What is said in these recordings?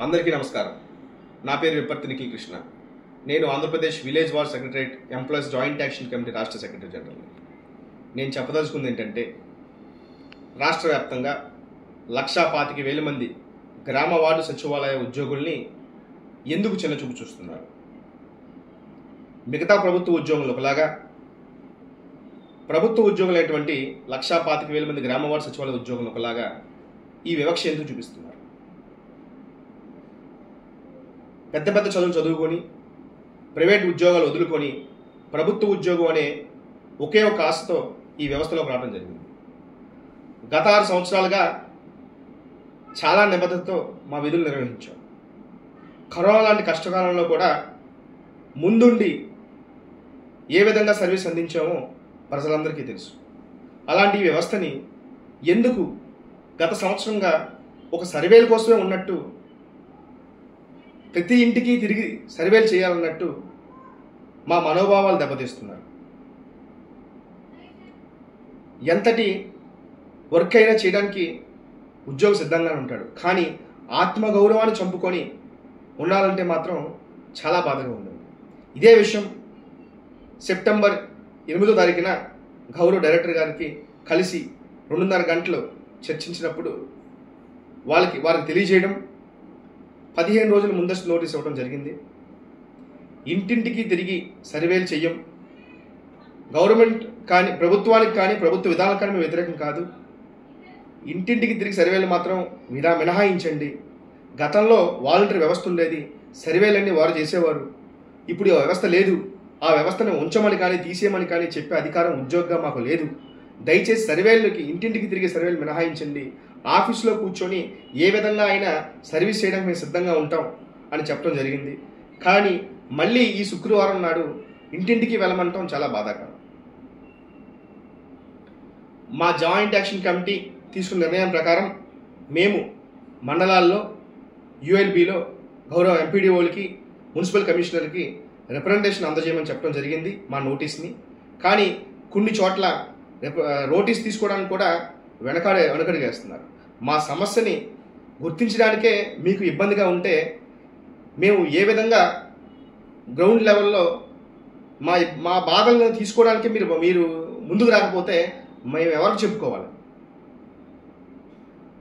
అందరికీ నమస్కారం. నా పేరు విపర్తి నిఖిల్ కృష్ణ. నేను Andhra Pradesh village war secretariat employees joint action committee రాష్ట్ర సెక్రటరీ జనరల్. నేను చెప్పదలుచుకుంది ఏంటంటే, రాష్ట్ర వ్యాప్తంగా 1,25,000 మంది గ్రామ వార్డు సచివాలయ ఉద్యోగుల్ని ఎందుకు చిన్నచూపు చూస్తున్నారు? మిగతా ప్రభుత్వ ఉద్యోగులు ఒకలాగా, ప్రభుత్వ ఉద్యోగులైనటువంటి 1,25,000 మంది గ్రామ వార్డు సచివాలయ ఉద్యోగులు ఒకలాగా ఈ వివక్ష ఎందుకు చూపిస్తున్నారు? పెద్ద పెద్ద చదువులు చదువుకొని ప్రైవేట్ ఉద్యోగాలు వదులుకొని ప్రభుత్వ ఉద్యోగం అనే ఒకే ఒక ఆశతో ఈ వ్యవస్థలోకి రావడం జరిగింది. గత 6 సంవత్సరాలుగా చాలా నిబద్ధతతో మా విధులు నిర్వహించాం. కరోనా లాంటి కష్టకాలంలో కూడా ముందుండి ఏ విధంగా సర్వీస్ అందించామో ప్రజలందరికీ తెలుసు. అలాంటి ఈ వ్యవస్థని ఎందుకు గత సంవత్సరంగా ఒక సర్వేల కోసమే ఉన్నట్టు, ప్రతి ఇంటికి తిరిగి సర్వేలు చేయాలన్నట్టు మా మనోభావాలు దెబ్బతీస్తున్నారు. ఎంతటి వర్క్ అయినా చేయడానికి ఉద్యోగం సిద్ధంగానే ఉంటాడు, కానీ ఆత్మగౌరవాన్ని చంపుకొని ఉండాలంటే మాత్రం చాలా బాధగా ఉంది. ఇదే విషయం సెప్టెంబర్ 8వ తారీఖున గౌరవ డైరెక్టర్ గారికి కలిసి 2.5 గంటలు చర్చించినప్పుడు వారికి తెలియజేయడం, 15 రోజుల ముందస్తు నోటీస్ ఇవ్వడం జరిగింది. ఇంటింటికి తిరిగి సర్వేలు చెయ్యం, గవర్నమెంట్ కానీ ప్రభుత్వానికి కానీ ప్రభుత్వ విధానాలకు కానీ మేము వ్యతిరేకం కాదు, ఇంటింటికి తిరిగి సర్వేలు మాత్రం మినహాయించండి. గతంలో వాలంటరీ వ్యవస్థ ఉండేది, సర్వేలన్నీ వారు చేసేవారు, ఇప్పుడు ఆ వ్యవస్థ లేదు, ఆ వ్యవస్థను ఉంచమని కానీ తీసేయమని కానీ చెప్పే అధికారం ఉద్యోగంగా మాకు లేదు. దయచేసి సర్వేలకి ఇంటింటికి తిరిగి సర్వేలు మినహాయించండి, ఆఫీసులో కూర్చొని ఏ విధంగా అయినా సర్వీస్ చేయడానికి మేము సిద్ధంగా ఉంటాం అని చెప్పడం జరిగింది. కానీ మళ్ళీ ఈ శుక్రవారం నాడు ఇంటింటికి వెళ్ళమంటాం చాలా బాధాకరం. మా జాయింట్ యాక్షన్ కమిటీ తీసుకున్న నిర్ణయం ప్రకారం మేము మండలాల్లో యుఎల్బిలో గౌరవ ఎంపీడీఓలకి మున్సిపల్ కమిషనర్కి రిప్రజెంటేషన్ అందజేయమని చెప్పడం జరిగింది మా నోటీస్ని. కానీ కొన్ని చోట్ల నోటీస్ తీసుకోవడానికి కూడా వెనకడుగు వేస్తున్నారు. మా సమస్యని గుర్తించడానికే మీకు ఇబ్బందిగా ఉంటే మేము ఏ విధంగా గ్రౌండ్ లెవెల్లో మా బాధలను తీసుకోవడానికి మీరు ముందుకు రాకపోతే మేము ఎవరికి చెప్పుకోవాలి?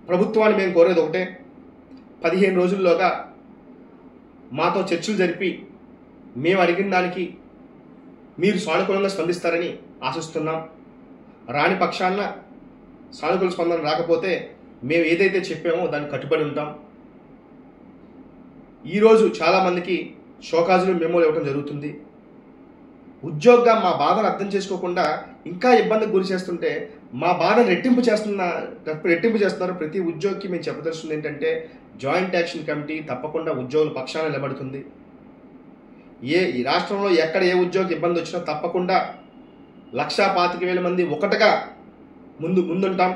ప్రభుత్వాన్ని మేము కోరేది ఒకటే, 15 రోజుల్లోగా మాతో చర్చలు జరిపి మేము అడిగిన దానికి మీరు సానుకూలంగా స్పందిస్తారని ఆశిస్తున్నాం. రాని పక్షాన సానుకూల స్పందన రాకపోతే మేము ఏదైతే చెప్పామో దానికి కట్టుబడి ఉంటాం. ఈరోజు చాలామందికి షోకాజులు మెమోలు ఇవ్వడం జరుగుతుంది. ఉద్యోగంగా మా బాధను అర్థం చేసుకోకుండా ఇంకా ఇబ్బందికి గురి చేస్తుంటే మా బాధను రెట్టింపు చేస్తున్నారు. ప్రతి ఉద్యోగికి మేము చెప్పదలుచుకుంది ఏంటంటే, జాయింట్ యాక్షన్ కమిటీ తప్పకుండా ఉద్యోగుల పక్షాన నిలబడుతుంది. ఈ రాష్ట్రంలో ఎక్కడ ఏ ఉద్యోగి ఇబ్బంది వచ్చినా తప్పకుండా 1,25,000 మంది ఒకటిగా ముందుంటాం.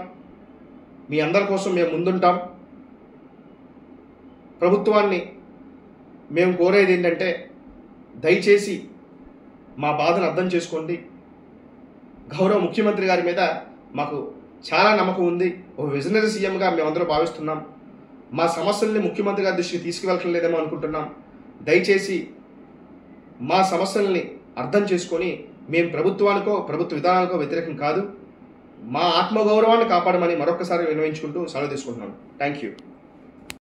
మీ అందరి కోసం మేము ముందుంటాం. ప్రభుత్వాన్ని మేము కోరేది ఏంటంటే, దయచేసి మా బాధను అర్థం చేసుకోండి. గౌరవ ముఖ్యమంత్రి గారి మీద మాకు చాలా నమ్మకం ఉంది. ఒక విజనరీ సీఎంగా మేమందరూ భావిస్తున్నాం. మా సమస్యల్ని ముఖ్యమంత్రి గారి దృష్టికి తీసుకువెళ్ళటం లేదేమో అనుకుంటున్నాం. దయచేసి మా సమస్యల్ని అర్థం చేసుకొని మేము ప్రభుత్వానికో ప్రభుత్వ విధానానికో వ్యతిరేకం కాదు, మా ఆత్మగౌరవాన్ని కాపాడమని మరొకసారి విన్నవించుకుంటూ సెలవు తీసుకుంటున్నాను. Thank you.